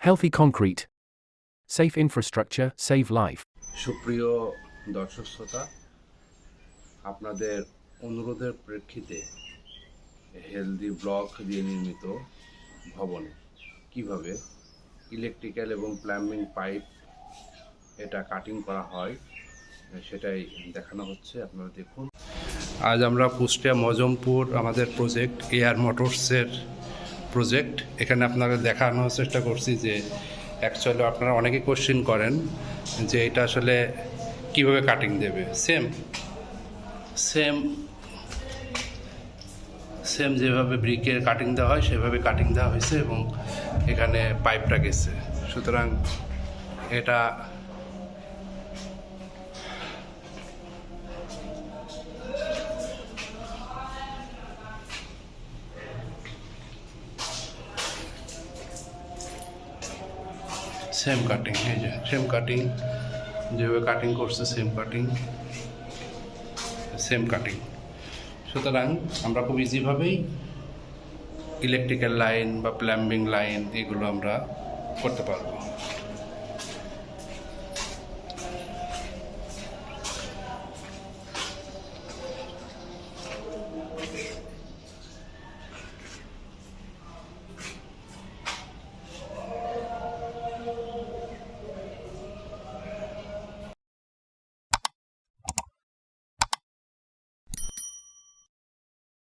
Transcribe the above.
Healthy concrete. Safe infrastructure, save life. সুপ্রিয় দর্শক শ্রোতা, আপনাদের অনুরোধের প্রেক্ষিতে হেলদি ব্লক দিয়ে নির্মিত ভবনে কিভাবে ইলেকট্রিক্যাল এবং প্লাম্বিং পাইপ এটা কাটিং করা হয় সেটাই দেখানো হচ্ছে। আপনারা দেখুন। আজ আমরা কুষ্টিয়া মজমপুর আমাদের প্রজেক্ট এয়ার মোটরসের প্রজেক্ট, এখানে আপনাদের দেখানোর চেষ্টা করছি যে অ্যাকচুয়ালি আপনারা অনেকেই কোশ্চেন করেন যে এটা আসলে কিভাবে কাটিং দেবে। সেম যেভাবে ব্রিকের কাটিং দেওয়া হয় সেভাবে কাটিং দেওয়া হয়েছে এবং এখানে পাইপটা গেছে। সুতরাং এটা সেম কাটিং, এই যে সেম কাটিং যেভাবে কাটিং করছে সেম কাটিং। সুতরাং আমরা খুব ইজিভাবেই ইলেকট্রিক্যাল লাইন বা প্লাম্বিং লাইন এগুলো আমরা করতে পারবো।